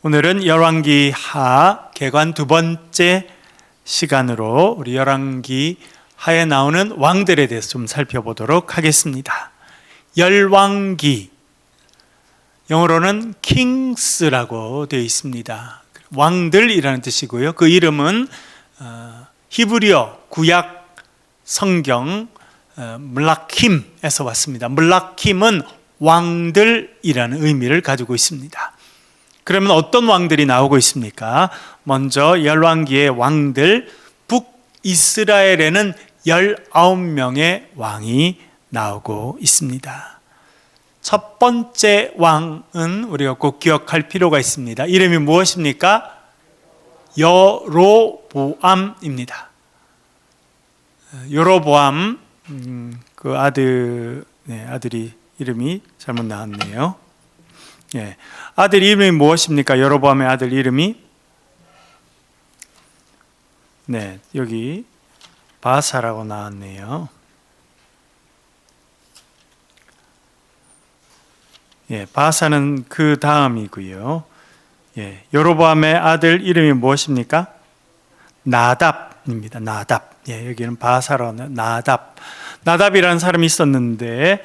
오늘은 열왕기 하 개관 두 번째 시간으로 우리 열왕기 하에 나오는 왕들에 대해서 좀 살펴보도록 하겠습니다. 열왕기, 영어로는 kings라고 되어 있습니다. 왕들이라는 뜻이고요. 그 이름은 히브리어 구약 성경 물라킴에서 왔습니다. 물라킴은 왕들이라는 의미를 가지고 있습니다. 그러면 어떤 왕들이 나오고 있습니까? 먼저 열왕기의 왕들, 북이스라엘에는 19명의 왕이 나오고 있습니다. 첫 번째 왕은 우리가 꼭 기억할 필요가 있습니다. 이름이 무엇입니까? 여로보암입니다. 여로보암, 그 아들이 이름이 잘못 나왔네요. 예. 아들 이름이 무엇입니까? 여로보암의 아들 이름이 여기 바사라고 나왔네요. 바사는 그 다음이고요. 여로보암의 아들 이름이 무엇입니까? 나답입니다. 나답. 여기는 바사라고 나답. 나답이라는 사람이 있었는데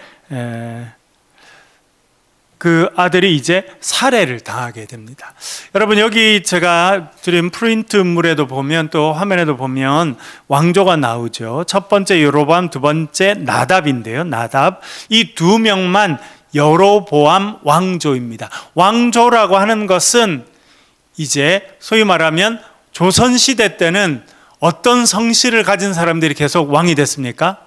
그 아들이 이제 살해를 당하게 됩니다. 여러분, 여기 제가 드린 프린트물에도 보면 또 화면에도 보면 왕조가 나오죠. 첫 번째 여로보암, 두 번째 나답인데요. 나답, 이 두 명만 여로보암 왕조입니다. 왕조라고 하는 것은 이제 소위 말하면 조선시대 때는 어떤 성씨를 가진 사람들이 계속 왕이 됐습니까?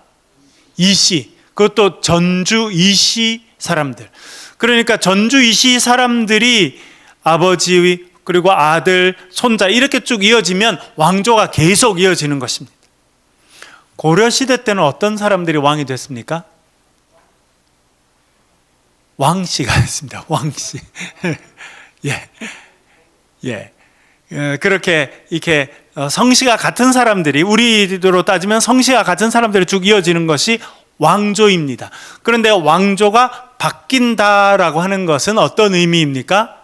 이씨, 그것도 전주 이씨 사람들. 그러니까 전주 이씨 사람들이 아버지 그리고 아들, 손자 이렇게 쭉 이어지면 왕조가 계속 이어지는 것입니다. 고려시대 때는 어떤 사람들이 왕이 됐습니까? 왕씨가 됐습니다. 왕씨. 그렇게 이렇게 성씨가 같은 사람들이, 우리로 따지면 성씨가 같은 사람들이 쭉 이어지는 것이 왕조입니다. 그런데 왕조가 바뀐다라고 하는 것은 어떤 의미입니까?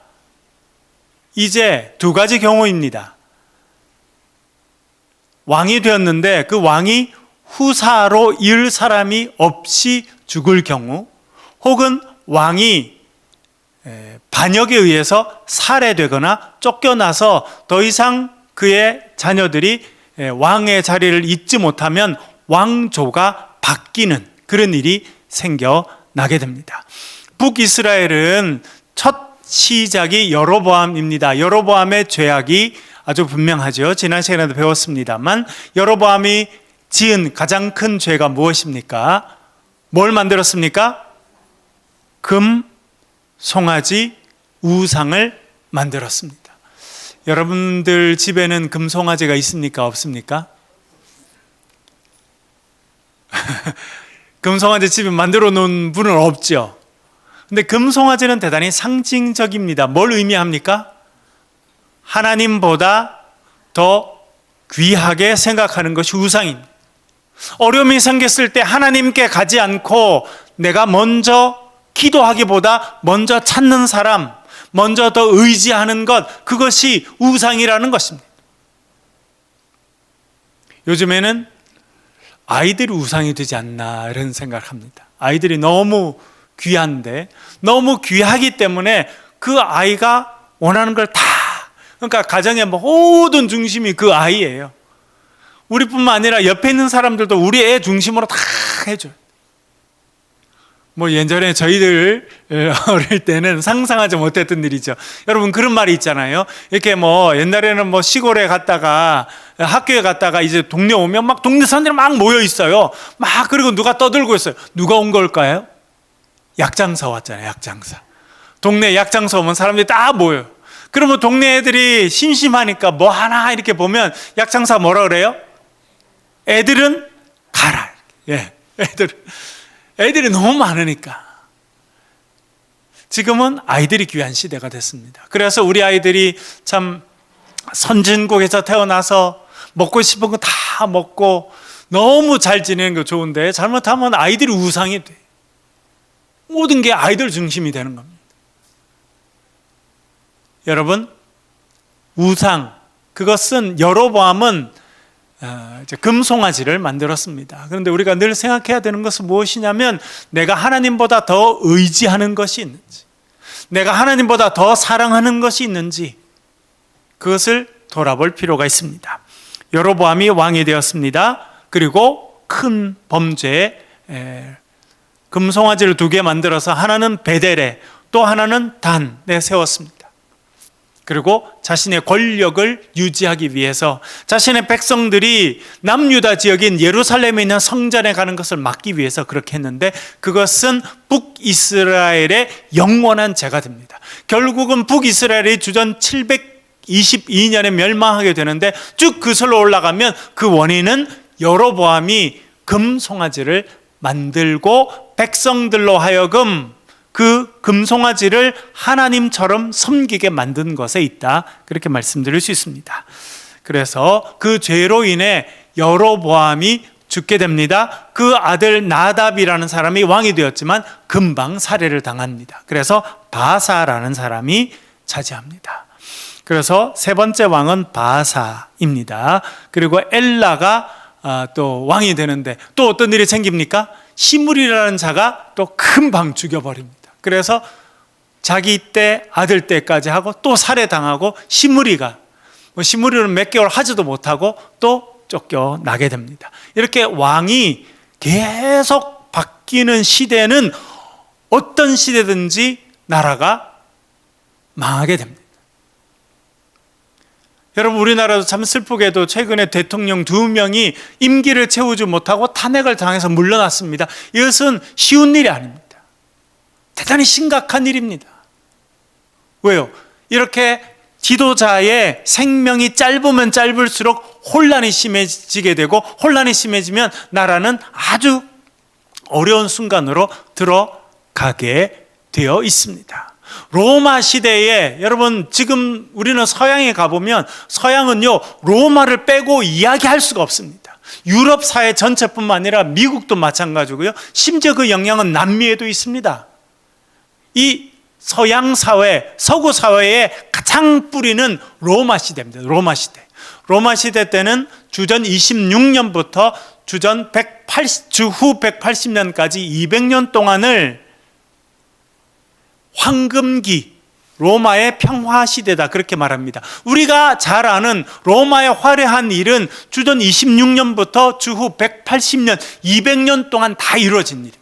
이제 두 가지 경우입니다. 왕이 되었는데 그 왕이 후사로 이을 사람이 없이 죽을 경우, 혹은 왕이 반역에 의해서 살해되거나 쫓겨나서 더 이상 그의 자녀들이 왕의 자리를 잇지 못하면 왕조가 바뀌는 그런 일이 생겨나게 됩니다. 북이스라엘은 첫 시작이 여로보암입니다. 여로보암의 죄악이 아주 분명하죠. 지난 시간에도 배웠습니다만 여로보암이 지은 가장 큰 죄가 무엇입니까? 뭘 만들었습니까? 금, 송아지, 우상을 만들었습니다. 여러분들 집에는 금, 송아지가 있습니까? 없습니까? 금송아지 집에 만들어 놓은 분은 없죠. 근데 금송아지는 대단히 상징적입니다. 뭘 의미합니까? 하나님보다 더 귀하게 생각하는 것이 우상입니다. 어려움이 생겼을 때 하나님께 가지 않고 내가 먼저 기도하기보다 먼저 찾는 사람, 먼저 더 의지하는 것, 그것이 우상이라는 것입니다. 요즘에는 아이들이 우상이 되지 않나 이런 생각을 합니다. 아이들이 너무 귀한데, 너무 귀하기 때문에 그 아이가 원하는 걸 다, 그러니까 가정의 모든 중심이 그 아이예요. 우리뿐만 아니라 옆에 있는 사람들도 우리 애 중심으로 다 해줘요. 예전에 저희들 어릴 때는 상상하지 못했던 일이죠. 여러분, 그런 말이 있잖아요. 이렇게 옛날에는 시골에 갔다가 학교에 갔다가 이제 동네 오면 막 동네 사람들이 막 모여 있어요. 그리고 누가 떠들고 있어요. 누가 온 걸까요? 약장사 왔잖아요. 약장사. 동네 약장사 오면 사람들이 다 모여요. 그러면 동네 애들이 심심하니까 뭐 하나 이렇게 보면 약장사 뭐라 그래요? 애들은 가라. 애들이 너무 많으니까. 지금은 아이들이 귀한 시대가 됐습니다. 그래서 우리 아이들이 참 선진국에서 태어나서 먹고 싶은 거 다 먹고 너무 잘 지내는 거 좋은데, 잘못하면 아이들이 우상이 돼. 모든 게 아이들 중심이 되는 겁니다. 여러분, 우상, 그것은 여로보암은 이제 금송아지를 만들었습니다. 그런데 우리가 늘 생각해야 되는 것은 무엇이냐면, 내가 하나님보다 더 의지하는 것이 있는지, 내가 하나님보다 더 사랑하는 것이 있는지, 그것을 돌아볼 필요가 있습니다. 여로보암이 왕이 되었습니다. 그리고 큰 범죄에 금송아지를 2개 만들어서 하나는 베델에, 또 하나는 단에 세웠습니다. 그리고 자신의 권력을 유지하기 위해서 자신의 백성들이 남유다 지역인 예루살렘에 있는 성전에 가는 것을 막기 위해서 그렇게 했는데, 그것은 북이스라엘의 영원한 죄가 됩니다. 결국은 북이스라엘이 주전 722년에 멸망하게 되는데, 쭉 그슬로 올라가면 그 원인은 여로보암이 금송아지를 만들고 백성들로 하여금 그 금송아지를 하나님처럼 섬기게 만든 것에 있다, 그렇게 말씀드릴 수 있습니다. 그래서 그 죄로 인해 여로보암이 죽게 됩니다. 그 아들 나답이라는 사람이 왕이 되었지만 금방 살해를 당합니다. 그래서 바사라는 사람이 차지합니다. 그래서 3번째 왕은 바사입니다. 그리고 엘라가 또 왕이 되는데, 또 어떤 일이 생깁니까? 시므리라는 자가 또 금방 죽여버립니다. 그래서 자기 때 아들 때까지 하고 또 살해당하고, 시므리는 몇 개월 하지도 못하고 또 쫓겨나게 됩니다. 이렇게 왕이 계속 바뀌는 시대는 어떤 시대든지 나라가 망하게 됩니다. 여러분, 우리나라도 참 슬프게도 최근에 대통령 2명이 임기를 채우지 못하고 탄핵을 당해서 물러났습니다. 이것은 쉬운 일이 아닙니다. 대단히 심각한 일입니다. 왜요? 이렇게 지도자의 생명이 짧으면 짧을수록 혼란이 심해지게 되고, 혼란이 심해지면 나라는 아주 어려운 순간으로 들어가게 되어 있습니다. 로마 시대에, 여러분 지금 우리는 서양에 가보면 서양은요, 로마를 빼고 이야기할 수가 없습니다. 유럽 사회 전체뿐만 아니라 미국도 마찬가지고요, 심지어 그 영향은 남미에도 있습니다. 이 서양 사회, 서구 사회의 가장 뿌리는 로마 시대입니다. 로마 시대 때는 주전 26년부터 주후 180년까지 200년 동안을 황금기, 로마의 평화 시대다, 그렇게 말합니다. 우리가 잘 아는 로마의 화려한 일은 주전 26년부터 주후 180년, 200년 동안 다 이루어진 일입니다.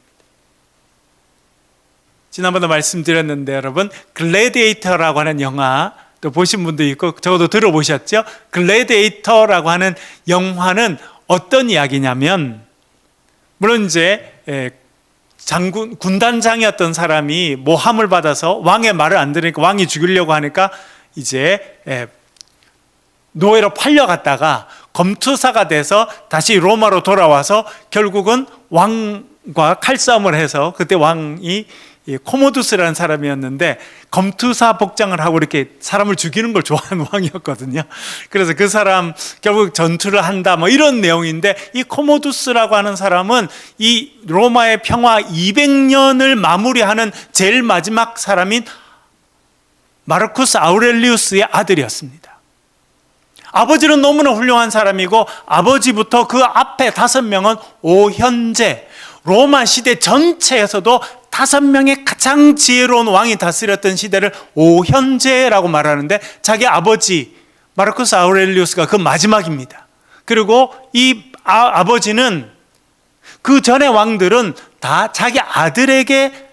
지난번에 말씀드렸는데, 여러분, 글래디에이터라고 하는 영화 또 보신 분도 있고 적어도 들어보셨죠? 글래디에이터라고 하는 영화는 어떤 이야기냐면, 물론 이제 군단장이었던 사람이 모함을 받아서 왕의 말을 안 들으니까 왕이 죽이려고 하니까 이제 노예로 팔려갔다가 검투사가 돼서 다시 로마로 돌아와서 결국은 왕과 칼싸움을 해서, 그때 왕이 코모두스라는 사람이었는데 검투사 복장을 하고 이렇게 사람을 죽이는 걸 좋아하는 왕이었거든요. 그래서 그 사람 결국 전투를 한다, 뭐 이런 내용인데, 이 코모두스라고 하는 사람은 이 로마의 평화 200년을 마무리하는 제일 마지막 사람인 마르쿠스 아우렐리우스의 아들이었습니다. 아버지는 너무나 훌륭한 사람이고, 아버지부터 그 앞에 5명은 오현제, 로마 시대 전체에서도 5명의 가장 지혜로운 왕이 다스렸던 시대를 오현제라고 말하는데, 자기 아버지 마르쿠스 아우렐리우스가 그 마지막입니다. 그리고 이 아버지는, 그 전의 왕들은 다 자기 아들에게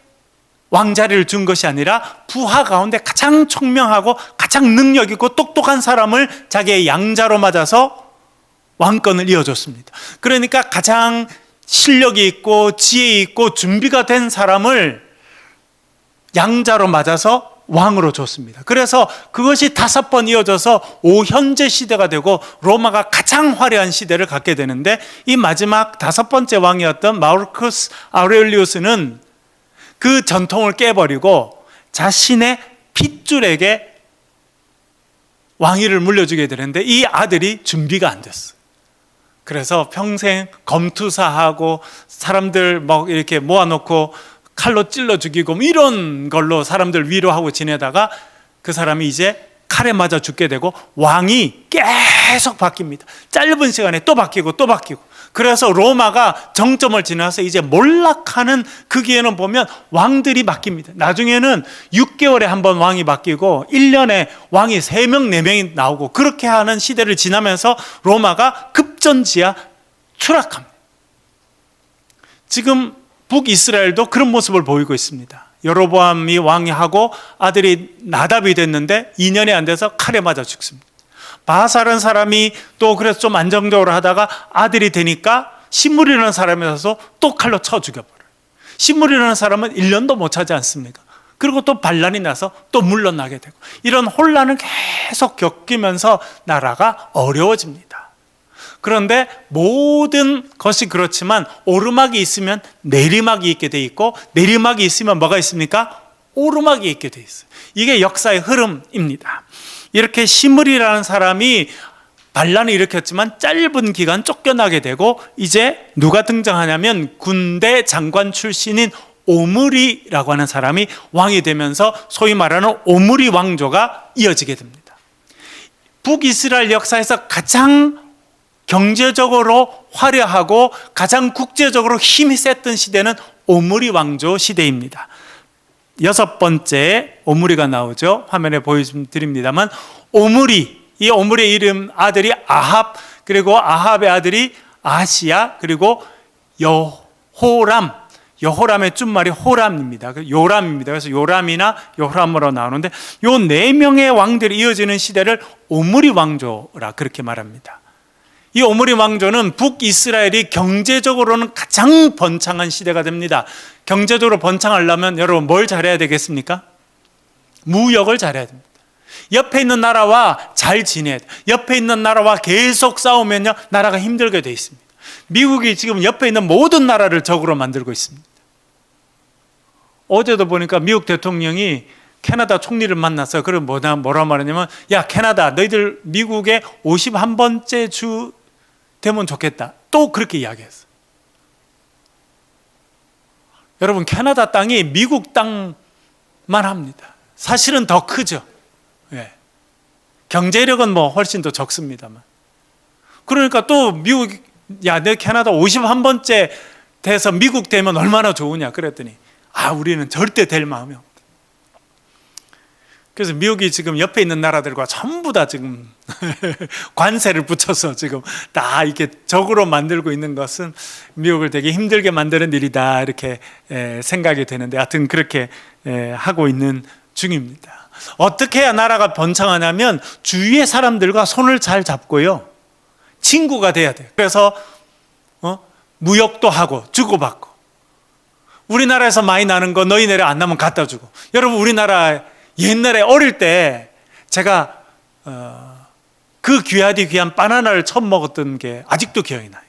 왕자리를 준 것이 아니라 부하 가운데 가장 총명하고 가장 능력 있고 똑똑한 사람을 자기의 양자로 맞아서 왕권을 이어줬습니다. 그러니까 가장 실력이 있고 지혜 있고 준비가 된 사람을 양자로 맞아서 왕으로 줬습니다. 그래서 그것이 5번 이어져서 오현제 시대가 되고 로마가 가장 화려한 시대를 갖게 되는데, 이 마지막 5번째 왕이었던 마르쿠스 아우렐리우스는 그 전통을 깨버리고 자신의 핏줄에게 왕위를 물려주게 되는데, 이 아들이 준비가 안 됐어요. 그래서 평생 검투사하고 사람들 막 이렇게 모아놓고 칼로 찔러 죽이고 이런 걸로 사람들 위로하고 지내다가 그 사람이 이제 칼에 맞아 죽게 되고 왕이 계속 바뀝니다. 짧은 시간에 또 바뀌고 또 바뀌고. 그래서 로마가 정점을 지나서 이제 몰락하는 그 기회는 보면 왕들이 바뀝니다. 나중에는 6개월에 한 번 왕이 바뀌고 1년에 왕이 3명, 4명이 나오고 그렇게 하는 시대를 지나면서 로마가 급전지하 추락합니다. 지금 북이스라엘도 그런 모습을 보이고 있습니다. 여로보암이 왕이 하고 아들이 나답이 됐는데 2년이 안 돼서 칼에 맞아 죽습니다. 바살은 사람이 또 그래서 좀 안정적으로 하다가 아들이 되니까 시므리라는 사람이라서 또 칼로 쳐 죽여버려요. 시므리라는 사람은 1년도 못 차지 않습니까? 그리고 또 반란이 나서 또 물러나게 되고 이런 혼란을 계속 겪으면서 나라가 어려워집니다. 그런데 모든 것이 그렇지만 오르막이 있으면 내리막이 있게 돼 있고 내리막이 있으면 뭐가 있습니까? 오르막이 있게 돼 있어요. 이게 역사의 흐름입니다. 이렇게 시므리라는 사람이 반란을 일으켰지만 짧은 기간 쫓겨나게 되고 이제 누가 등장하냐면 군대 장관 출신인 오므리라고 하는 사람이 왕이 되면서 소위 말하는 오므리 왕조가 이어지게 됩니다. 북이스라엘 역사에서 가장 경제적으로 화려하고 가장 국제적으로 힘이 셌던 시대는 오므리 왕조 시대입니다. 6번째 오므리가 나오죠. 화면에 보여드립니다만 이 오므리의 이름 아들이 아합, 그리고 아합의 아들이 아시야, 그리고 여호람의 준말이 호람입니다. 요람입니다. 그래서 요람이나 요람으로 나오는데 요 4명의 왕들이 이어지는 시대를 오므리 왕조라 그렇게 말합니다. 이 오므리 왕조는 북이스라엘이 경제적으로는 가장 번창한 시대가 됩니다. 경제적으로 번창하려면 여러분 뭘 잘해야 되겠습니까? 무역을 잘해야 됩니다. 옆에 있는 나라와 잘 지내야 돼요. 옆에 있는 나라와 계속 싸우면요 나라가 힘들게 돼 있습니다. 미국이 지금 옆에 있는 모든 나라를 적으로 만들고 있습니다. 어제도 보니까 미국 대통령이 캐나다 총리를 만나서 그럼 뭐라 말하냐면 야 캐나다 너희들 미국의 51번째 주 되면 좋겠다. 또 그렇게 이야기했어요. 여러분 캐나다 땅이 미국 땅만 합니다. 사실은 더 크죠. 예. 경제력은 뭐 훨씬 더 적습니다만. 그러니까 또 미국 야 내 캐나다 51번째 돼서 미국 되면 얼마나 좋으냐 그랬더니 우리는 절대 될 마음이 없다. 그래서 미국이 지금 옆에 있는 나라들과 전부 다 지금 관세를 붙여서 지금 다 이렇게 적으로 만들고 있는 것은 미국을 되게 힘들게 만드는 일이다 이렇게 생각이 되는데 하여튼 그렇게 하고 있는 중입니다. 어떻게 해야 나라가 번창하냐면 주위의 사람들과 손을 잘 잡고요 친구가 돼야 돼요. 그래서 무역도 하고 주고받고 우리나라에서 많이 나는 거 너희네들 안 나면 갖다 주고. 여러분 우리나라 옛날에 어릴 때 제가 그 귀하디 귀한 바나나를 처음 먹었던 게 아직도 기억이 나요.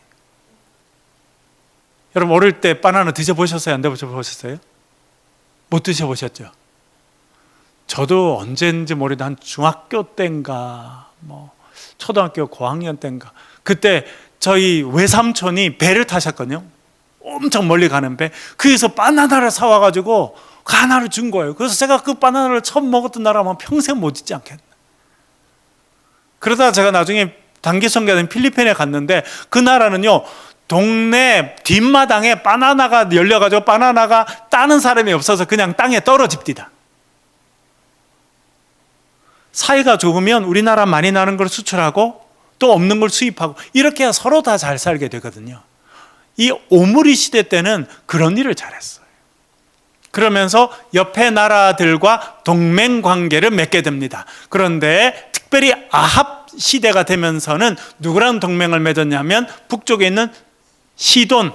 여러분 어릴 때 바나나 드셔보셨어요? 안 드셔보셨어요? 못 드셔보셨죠? 저도 언제인지 모르겠는데 한 중학교 때인가 뭐 초등학교 고학년 때인가 그때 저희 외삼촌이 배를 타셨거든요. 엄청 멀리 가는 배. 그래서 바나나를 사와가지고 그 하나를 준 거예요. 그래서 제가 그 바나나를 처음 먹었던 나라면 평생 못 잊지 않겠네. 그러다가 제가 나중에 단기 선교된 필리핀에 갔는데 그 나라는요 동네 뒷마당에 바나나가 열려가지고 바나나가 따는 사람이 없어서 그냥 땅에 떨어집니다. 사이가 좋으면 우리나라 많이 나는 걸 수출하고 또 없는 걸 수입하고 이렇게 해야 서로 다 잘 살게 되거든요. 이 오므리 시대 때는 그런 일을 잘했어요. 그러면서 옆에 나라들과 동맹 관계를 맺게 됩니다. 그런데 특별히 아합 시대가 되면서는 누구랑 동맹을 맺었냐면 북쪽에 있는 시돈,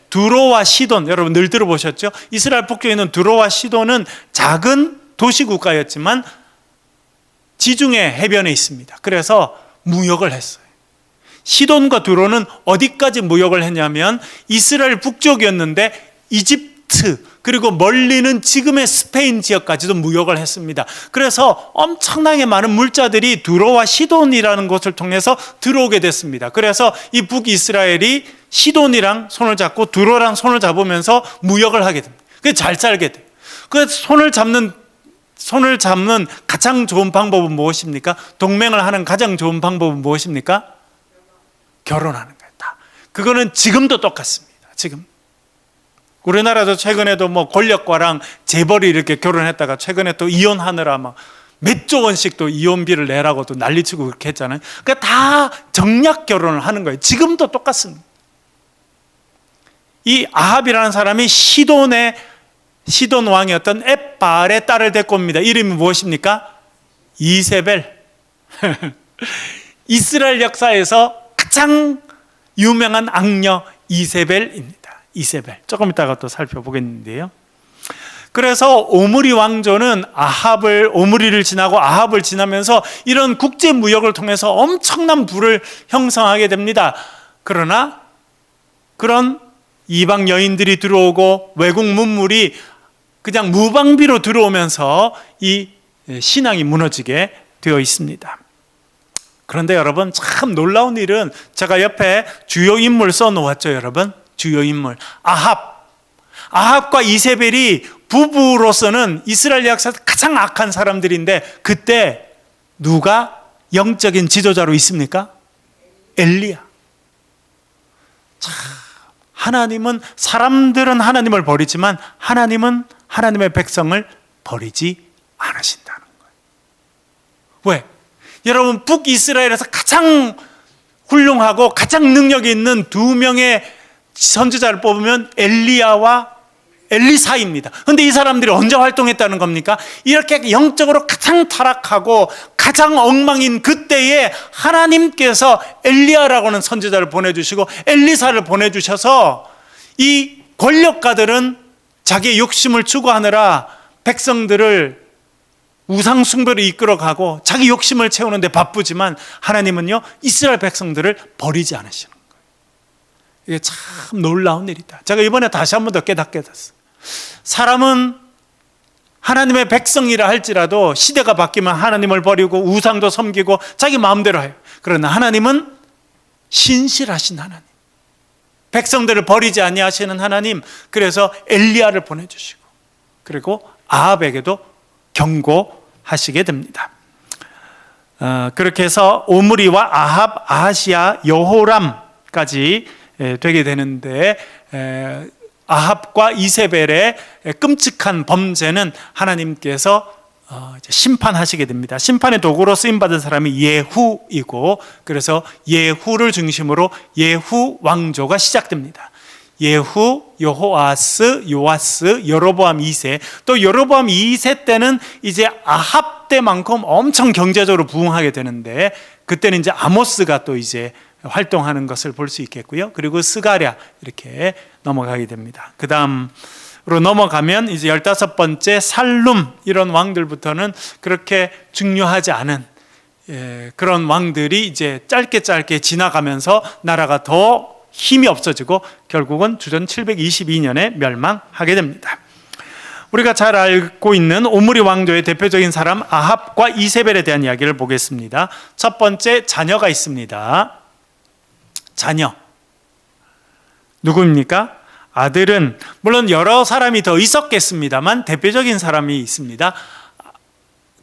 두로와 시돈, 여러분 늘 들어보셨죠? 이스라엘 북쪽에 있는 두로와 시돈은 작은 도시 국가였지만 지중해 해변에 있습니다. 그래서 무역을 했어요. 시돈과 두로는 어디까지 무역을 했냐면 이스라엘 북쪽이었는데 이집트 그리고 멀리는 지금의 스페인 지역까지도 무역을 했습니다. 그래서 엄청나게 많은 물자들이 두로와 시돈이라는 곳을 통해서 들어오게 됐습니다. 그래서 이 북이스라엘이 시돈이랑 손을 잡고 두로랑 손을 잡으면서 무역을 하게 됩니다. 그래서 잘 살게 돼요. 그래서 손을 잡는 손을 잡는 가장 좋은 방법은 무엇입니까? 동맹을 하는 가장 좋은 방법은 무엇입니까? 결혼하는 거예요. 다. 그거는 지금도 똑같습니다. 지금 우리나라도 최근에도 뭐 권력과랑 재벌이 이렇게 결혼했다가 최근에 또 이혼하느라 막 몇 조 원씩 또 이혼비를 내라고 또 난리치고 그렇게 했잖아요. 그러니까 다 정략 결혼을 하는 거예요. 지금도 똑같습니다. 이 아합이라는 사람이 시돈 왕이었던 엣바알의 딸을 데리고 옵니다. 이름이 무엇입니까? 이세벨. 이스라엘 역사에서 가장 유명한 악녀 이세벨입니다. 이세벨. 조금 이따가 또 살펴보겠는데요. 그래서 오므리 왕조는 오므리를 지나고 아합을 지나면서 이런 국제 무역을 통해서 엄청난 부를 형성하게 됩니다. 그러나 그런 이방 여인들이 들어오고 외국 문물이 그냥 무방비로 들어오면서 이 신앙이 무너지게 되어 있습니다. 그런데 여러분, 참 놀라운 일은 제가 옆에 주요 인물 써놓았죠. 여러분, 주요 인물 아합과 이세벨이 부부로서는 이스라엘 역사에서 가장 악한 사람들인데, 그때 누가 영적인 지도자로 있습니까? 엘리야. 참, 사람들은 하나님을 버리지만 하나님은 하나님의 백성을 버리지 않으신다는 거예요. 왜? 여러분, 북이스라엘에서 가장 훌륭하고 가장 능력이 있는 두 명의 선지자를 뽑으면 엘리야와 엘리사입니다. 그런데 이 사람들이 언제 활동했다는 겁니까? 이렇게 영적으로 가장 타락하고 가장 엉망인 그때에 하나님께서 엘리야라고 하는 선지자를 보내주시고 엘리사를 보내주셔서 이 권력가들은 자기의 욕심을 추구하느라 백성들을 우상 숭배로 이끌어가고 자기 욕심을 채우는데 바쁘지만, 하나님은요 이스라엘 백성들을 버리지 않으시는 거예요. 이게 참 놀라운 일이다. 제가 이번에 다시 한 번 더 깨닫게 됐어요. 사람은 하나님의 백성이라 할지라도 시대가 바뀌면 하나님을 버리고 우상도 섬기고 자기 마음대로 해요. 그러나 하나님은 신실하신 하나님, 백성들을 버리지 아니하시는 하나님. 그래서 엘리야를 보내주시고 그리고 아합에게도 경고하시게 됩니다. 그렇게 해서 오므리와 아합, 아하시야, 여호람까지 되게 되는데, 아합과 이세벨의 끔찍한 범죄는 하나님께서 심판하시게 됩니다. 심판의 도구로 쓰임받은 사람이 예후이고, 그래서 예후를 중심으로 예후 왕조가 시작됩니다. 예후, 여호아스, 요아스, 여로보암 2세. 또 여로보암 2세 때는 이제 아합 때만큼 엄청 경제적으로 부흥하게 되는데, 그때는 이제 아모스가 또 이제 활동하는 것을 볼 수 있겠고요. 그리고 스가랴, 이렇게 넘어가게 됩니다. 그 다음으로 넘어가면 이제 15번째 살룸, 이런 왕들부터는 그렇게 중요하지 않은 그런 왕들이 이제 짧게 지나가면서 나라가 더 힘이 없어지고 결국은 주전 722년에 멸망하게 됩니다. 우리가 잘 알고 있는 오므리 왕조의 대표적인 사람 아합과 이세벨에 대한 이야기를 보겠습니다. 첫 번째, 자녀가 있습니다. 자녀 누구입니까? 아들은 물론 여러 사람이 더 있었겠습니다만 대표적인 사람이 있습니다.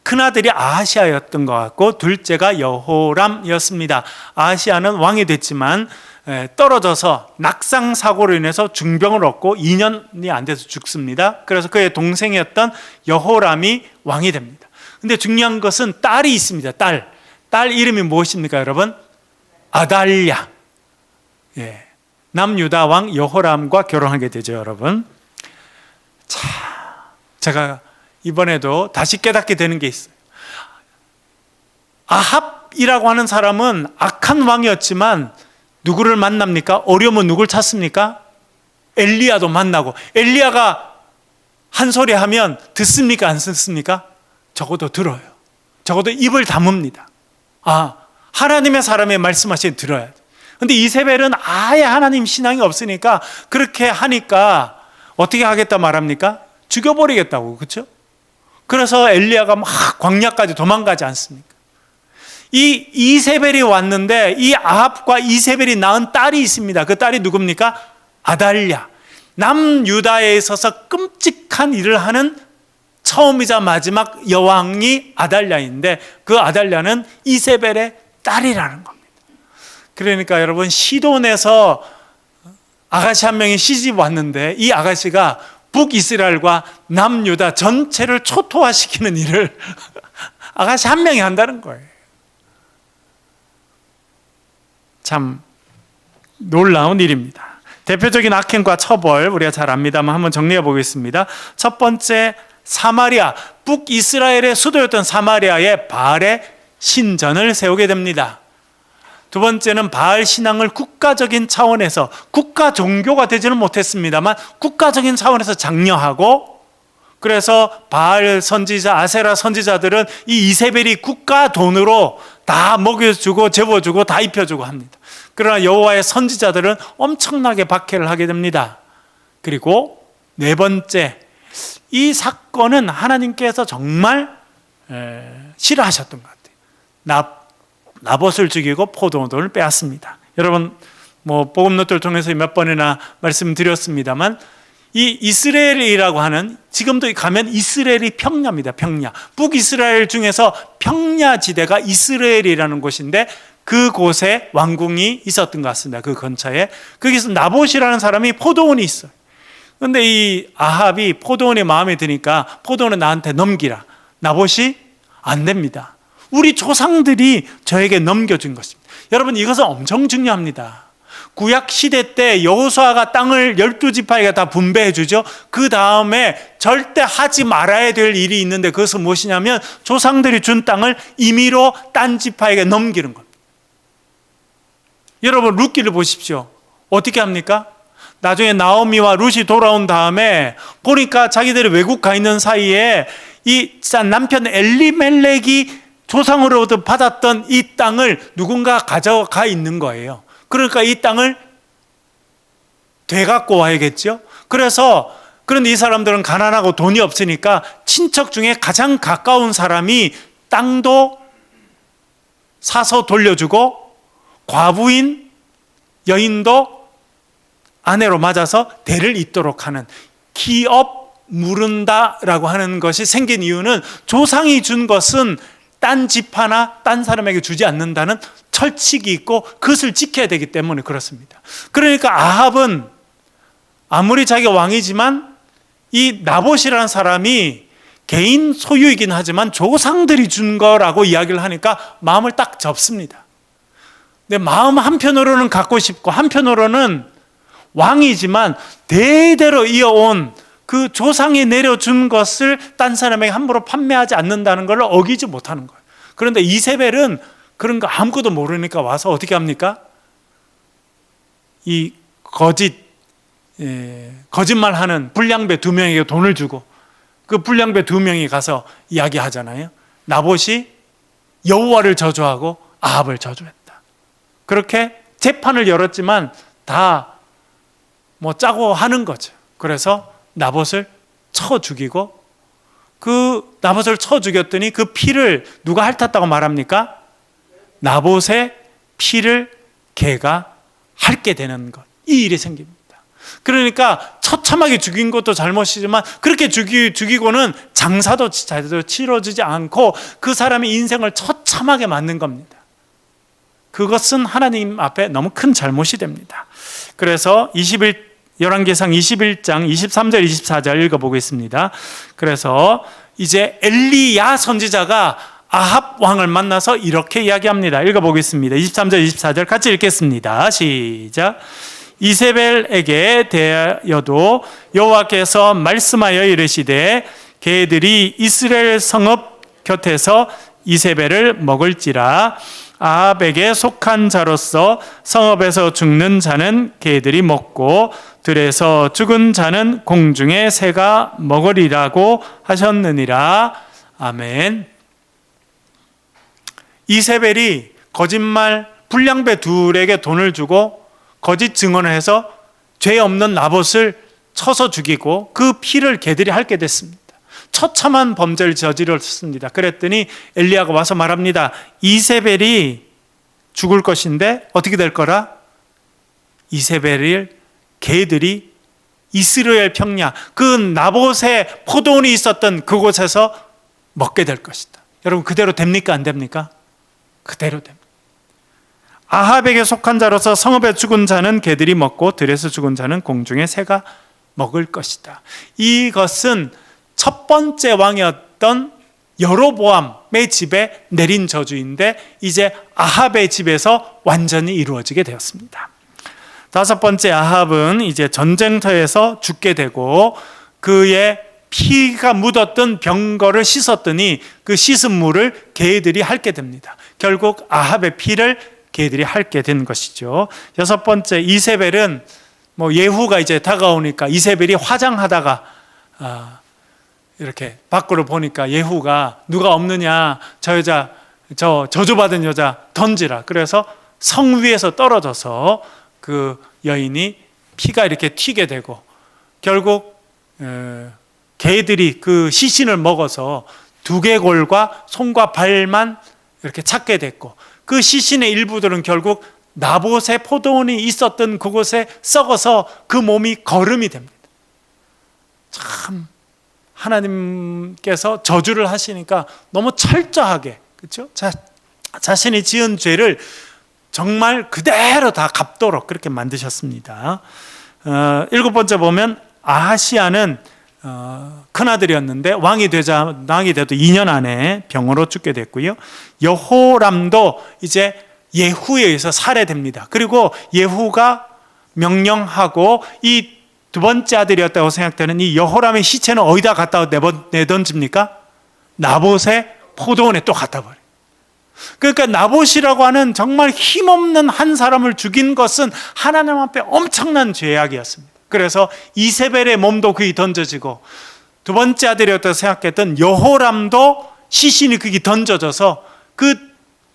큰아들이 아하시아였던 것 같고 둘째가 여호람이었습니다. 아하시아는 왕이 됐지만 떨어져서 낙상 사고로 인해서 중병을 얻고 2년이 안 돼서 죽습니다. 그래서 그의 동생이었던 여호람이 왕이 됩니다. 근데 중요한 것은 딸이 있습니다. 딸 이름이 무엇입니까, 여러분? 아달랴. 남유다 왕 여호람과 결혼하게 되죠, 여러분. 자, 제가 이번에도 다시 깨닫게 되는 게 있어요. 아합이라고 하는 사람은 악한 왕이었지만 누구를 만납니까? 어려우면 누굴 찾습니까? 엘리야도 만나고, 엘리야가 한 소리 하면 듣습니까? 안 듣습니까? 적어도 들어요. 적어도 입을 다뭅니다. 하나님의 사람의 말씀하시니 들어야 돼. 근데 이세벨은 아예 하나님 신앙이 없으니까 그렇게 하니까 어떻게 하겠다 말합니까? 죽여버리겠다고, 그렇죠? 그래서 엘리야가 막 광야까지 도망가지 않습니까? 이 이세벨이 왔는데 이 아합과 이세벨이 낳은 딸이 있습니다. 그 딸이 누굽니까? 아달랴. 남유다에 있어서 끔찍한 일을 하는 처음이자 마지막 여왕이 아달랴인데 그 아달랴는 이세벨의 딸이라는 겁니다. 그러니까 여러분, 시돈에서 아가씨 한 명이 시집 왔는데 이 아가씨가 북이스라엘과 남유다 전체를 초토화시키는 일을 아가씨 한 명이 한다는 거예요. 참 놀라운 일입니다. 대표적인 악행과 처벌 우리가 잘 압니다만 한번 정리해 보겠습니다. 첫 번째, 사마리아, 북이스라엘의 수도였던 사마리아에 바알의 신전을 세우게 됩니다. 두 번째는 바알 신앙을 국가적인 차원에서, 국가 종교가 되지는 못했습니다만 국가적인 차원에서 장려하고, 그래서 바알 선지자, 아세라 선지자들은 이 이세벨이 국가 돈으로 다 먹여주고 재워주고 다 입혀주고 합니다. 그러나 여호와의 선지자들은 엄청나게 박해를 하게 됩니다. 그리고 네 번째, 이 사건은 하나님께서 정말 싫어하셨던 것 같아요. 나봇을 죽이고 포도원을 빼앗습니다. 여러분, 복음노트를 통해서 몇 번이나 말씀드렸습니다만 이 이스라엘이라고 하는, 지금도 가면 이스라엘이 평야입니다. 평야. 북이스라엘 중에서 평야지대가 이스라엘이라는 곳인데 그곳에 왕궁이 있었던 것 같습니다. 그 근처에. 거기서 나봇이라는 사람이 포도원이 있어요. 그런데 이 아합이 포도원이 마음에 드니까 포도원을 나한테 넘기라. 나봇이 안 됩니다. 우리 조상들이 저에게 넘겨준 것입니다. 여러분, 이것은 엄청 중요합니다. 구약 시대 때 여호수아가 땅을 12지파에게 다 분배해 주죠. 그 다음에 절대 하지 말아야 될 일이 있는데 그것은 무엇이냐면 조상들이 준 땅을 임의로 딴 지파에게 넘기는 겁니다. 여러분, 룻기를 보십시오. 어떻게 합니까? 나중에 나오미와 룻이 돌아온 다음에 보니까 자기들이 외국 가 있는 사이에 이 남편 엘리멜렉이 조상으로부터 받았던 이 땅을 누군가 가져가 있는 거예요. 그러니까 이 땅을 되갖고 와야겠죠. 그런데 이 사람들은 가난하고 돈이 없으니까 친척 중에 가장 가까운 사람이 땅도 사서 돌려주고 과부인 여인도 아내로 맞아서 대를 잇도록 하는, 기업 무른다라고 하는 것이 생긴 이유는 조상이 준 것은 딴 지파나 딴 사람에게 주지 않는다는 철칙이 있고 그것을 지켜야 되기 때문에 그렇습니다. 그러니까 아합은 아무리 자기가 왕이지만 이 나봇이라는 사람이 개인 소유이긴 하지만 조상들이 준 거라고 이야기를 하니까 마음을 딱 접습니다. 근데 마음 한편으로는 갖고 싶고 한편으로는 왕이지만 대대로 이어온 그 조상이 내려준 것을 딴 사람에게 함부로 판매하지 않는다는 걸 어기지 못하는 거예요. 그런데 이세벨은 그런 거 아무것도 모르니까 와서 어떻게 합니까? 이 거짓말하는 불량배 2명에게 돈을 주고 그 불량배 2명이 가서 이야기하잖아요. 나봇이 여호와를 저주하고 아합을 저주했다. 그렇게 재판을 열었지만 다 짜고 하는 거죠. 그래서 나봇을 쳐 죽이고, 그 나봇을 쳐 죽였더니 그 피를 누가 핥았다고 말합니까? 나봇의 피를 개가 핥게 되는 것, 이 일이 생깁니다. 그러니까 처참하게 죽인 것도 잘못이지만 그렇게 죽이고는 장사도 제대로 치러지지 않고 그 사람의 인생을 처참하게 만든 겁니다. 그것은 하나님 앞에 너무 큰 잘못이 됩니다. 그래서 열왕기상 21장 23절 24절 읽어보겠습니다. 그래서 이제 엘리야 선지자가 아합 왕을 만나서 이렇게 이야기합니다. 읽어보겠습니다. 23절 24절 같이 읽겠습니다. 시작. 이세벨에게 대하여도 여호와께서 말씀하여 이르시되 걔들이 이스라엘 성읍 곁에서 이세벨을 먹을지라. 아합에게 속한 자로서 성읍에서 죽는 자는 개들이 먹고 들에서 죽은 자는 공중의 새가 먹으리라고 하셨느니라. 아멘. 이세벨이 거짓말 불량배 둘에게 돈을 주고 거짓 증언을 해서 죄 없는 나봇을 쳐서 죽이고 그 피를 개들이 핥게 됐습니다. 처참한 범죄를 저질렀습니다. 그랬더니 엘리야가 와서 말합니다. 이세벨이 죽을 것인데 어떻게 될 거라? 이세벨을 개들이 이스라엘 평야, 그 나봇의 포도원이 있었던 그곳에서 먹게 될 것이다. 여러분, 그대로 됩니까? 안 됩니까? 그대로 됩니다. 아합에게 속한 자로서 성읍에 죽은 자는 개들이 먹고 들에서 죽은 자는 공중의 새가 먹을 것이다. 이것은 첫 번째 왕이었던 여로보암의 집에 내린 저주인데 이제 아합의 집에서 완전히 이루어지게 되었습니다. 다섯 번째, 아합은 이제 전쟁터에서 죽게 되고 그의 피가 묻었던 병거를 씻었더니 그 씻은 물을 개들이 핥게 됩니다. 결국 아합의 피를 개들이 핥게 된 것이죠. 여섯 번째, 이세벨은 예후가 이제 다가오니까 이세벨이 화장하다가 이렇게 밖으로 보니까 예후가 누가 없느냐, 저 여자, 저 저주받은 여자 던지라. 그래서 성 위에서 떨어져서 그 여인이 피가 이렇게 튀게 되고 결국 개들이 그 시신을 먹어서 두개골과 손과 발만 이렇게 찾게 됐고 그 시신의 일부들은 결국 나봇의 포도원이 있었던 그곳에 썩어서 그 몸이 거름이 됩니다. 참 하나님께서 저주를 하시니까 너무 철저하게, 그렇죠? 자신이 지은 죄를 정말 그대로 다 갚도록 그렇게 만드셨습니다. 일곱 번째 보면 아하시아는 큰아들이었는데 왕이 돼도 2년 안에 병으로 죽게 됐고요. 여호람도 이제 예후에 의해서 살해됩니다. 그리고 예후가 명령하고 이 두 번째 아들이었다고 생각되는 이 여호람의 시체는 어디다 갖다 내던집니까? 나봇의 포도원에 또 갖다 버려요. 그러니까 나봇이라고 하는 정말 힘없는 한 사람을 죽인 것은 하나님 앞에 엄청난 죄악이었습니다. 그래서 이세벨의 몸도 거기 던져지고 두 번째 아들이었다고 생각했던 여호람도 시신이 거기 던져져서 그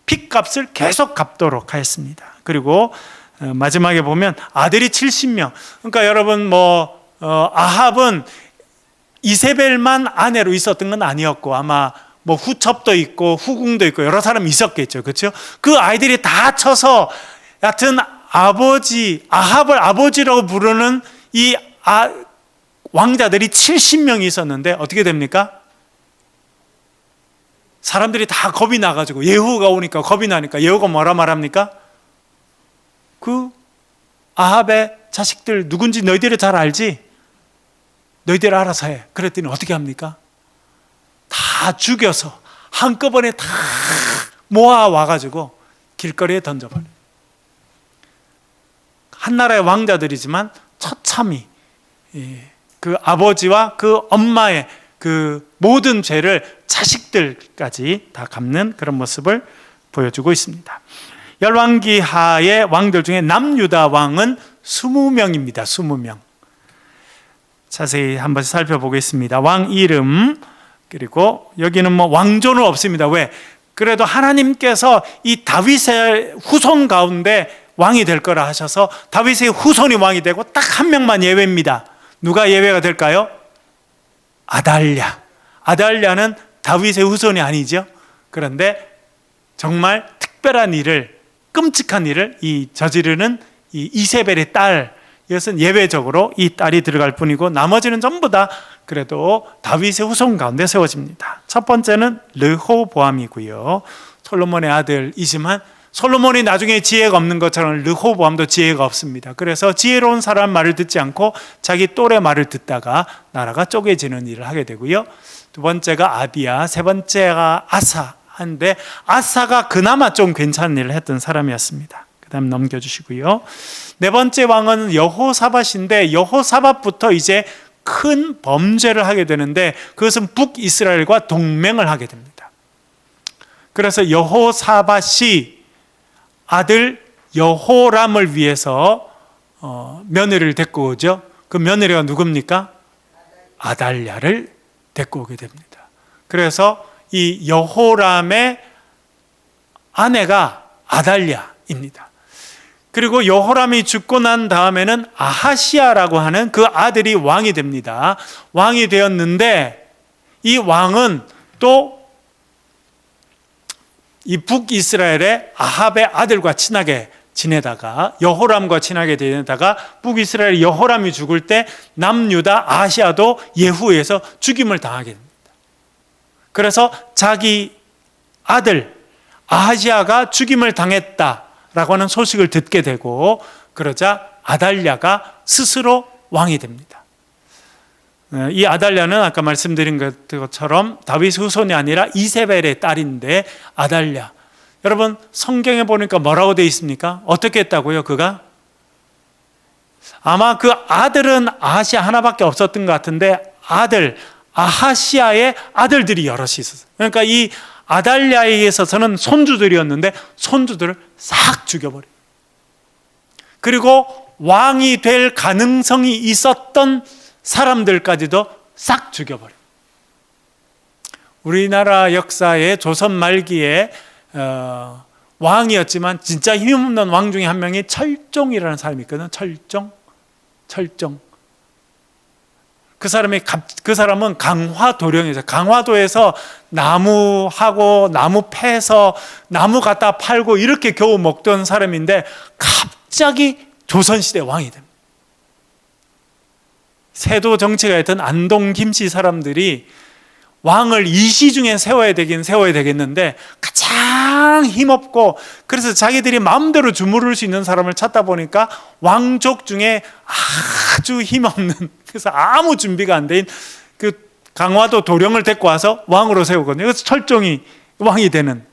핏값을 계속 갚도록 하였습니다. 그리고 마지막에 보면 아들이 70명. 그러니까 여러분 아합은 이세벨만 아내로 있었던 건 아니었고 아마 후첩도 있고 후궁도 있고 여러 사람이 있었겠죠. 그렇죠? 그 아이들이 다 쳐서 여하튼 아합을 아버지라고 부르는 이 왕자들이 70명이 있었는데 어떻게 됩니까? 사람들이 다 겁이 나가지고 예후가 오니까 겁이 나니까 예후가 뭐라 말합니까? 그 아합의 자식들 누군지 너희들이 잘 알지? 너희들 알아서 해. 그랬더니 어떻게 합니까? 다 죽여서 한꺼번에 다 모아와가지고 길거리에 던져버려요. 한 나라의 왕자들이지만 처참히 그 아버지와 그 엄마의 그 모든 죄를 자식들까지 다 갚는 그런 모습을 보여주고 있습니다. 열왕기 하의 왕들 중에 남유다 왕은 20명입니다. 20명. 자세히 한번 살펴보겠습니다. 왕 이름, 그리고 여기는 왕조는 없습니다. 왜? 그래도 하나님께서 이 다윗의 후손 가운데 왕이 될 거라 하셔서 다윗의 후손이 왕이 되고 딱 한 명만 예외입니다. 누가 예외가 될까요? 아달랴. 아달랴는 다윗의 후손이 아니죠. 그런데 정말 특별한 일을, 끔찍한 일을 저지르는 이 이세벨의 딸, 이것은 예외적으로 이 딸이 들어갈 뿐이고 나머지는 전부 다 그래도 다윗의 후손 가운데 세워집니다. 첫 번째는 르호보암이고요. 솔로몬의 아들이지만 솔로몬이 나중에 지혜가 없는 것처럼 르호보암도 지혜가 없습니다. 그래서 지혜로운 사람 말을 듣지 않고 자기 또래 말을 듣다가 나라가 쪼개지는 일을 하게 되고요. 두 번째가 아비야, 세 번째가 아사인데 아사가 그나마 좀 괜찮은 일을 했던 사람이었습니다. 그 다음 넘겨주시고요. 네 번째 왕은 여호사밧인데 여호사밧부터 이제 큰 범죄를 하게 되는데 그것은 북이스라엘과 동맹을 하게 됩니다. 그래서 여호사밧이 아들 여호람을 위해서 며느리를 데리고 오죠. 그 며느리가 누굽니까? 아달랴를 데리고 오게 됩니다. 그래서 이 여호람의 아내가 아달랴입니다. 그리고 여호람이 죽고 난 다음에는 아하시아라고 하는 그 아들이 왕이 됩니다. 왕이 되었는데 이 왕은 또 이 북이스라엘의 아합의 아들과 친하게 지내다가 여호람과 친하게 지내다가 북이스라엘 여호람이 죽을 때 남유다 아하시아도 예후에 의해서 죽임을 당하게 됩니다. 그래서 자기 아들 아하시아가 죽임을 당했다라고 하는 소식을 듣게 되고, 그러자 아달랴가 스스로 왕이 됩니다. 이 아달랴는 아까 말씀드린 것처럼 다윗 후손이 아니라 이세벨의 딸인데, 아달랴, 여러분 성경에 보니까 뭐라고 되어 있습니까? 어떻게 했다고요? 그가 아마 그 아들은 아하시아 하나밖에 없었던 것 같은데, 아들 아하시아의 아들들이 여럿이 있었어요. 그러니까 이 아달랴에 있어서는 손주들이었는데 손주들을 싹 죽여버려요. 그리고 왕이 될 가능성이 있었던 사람들까지도 싹 죽여버려요. 우리나라 역사의 조선 말기에 왕이었지만 진짜 힘없는 왕 중에 한 명이 철종이라는 사람이 있거든요. 철종. 그 사람은 강화도령이죠. 강화도에서 나무하고 나무 패서 나무 갖다 팔고 이렇게 겨우 먹던 사람인데, 갑자기 조선시대 왕이 됩니다. 세도 정치가 했던 안동 김씨 사람들이 왕을 이시중에 세워야 되겠는데 가장 힘없고, 그래서 자기들이 마음대로 주무를 수 있는 사람을 찾다 보니까 왕족 중에 아주 힘없는, 그래서 아무 준비가 안 된 그 강화도 도령을 데리고 와서 왕으로 세우거든요. 그래서 철종이 왕이 되는,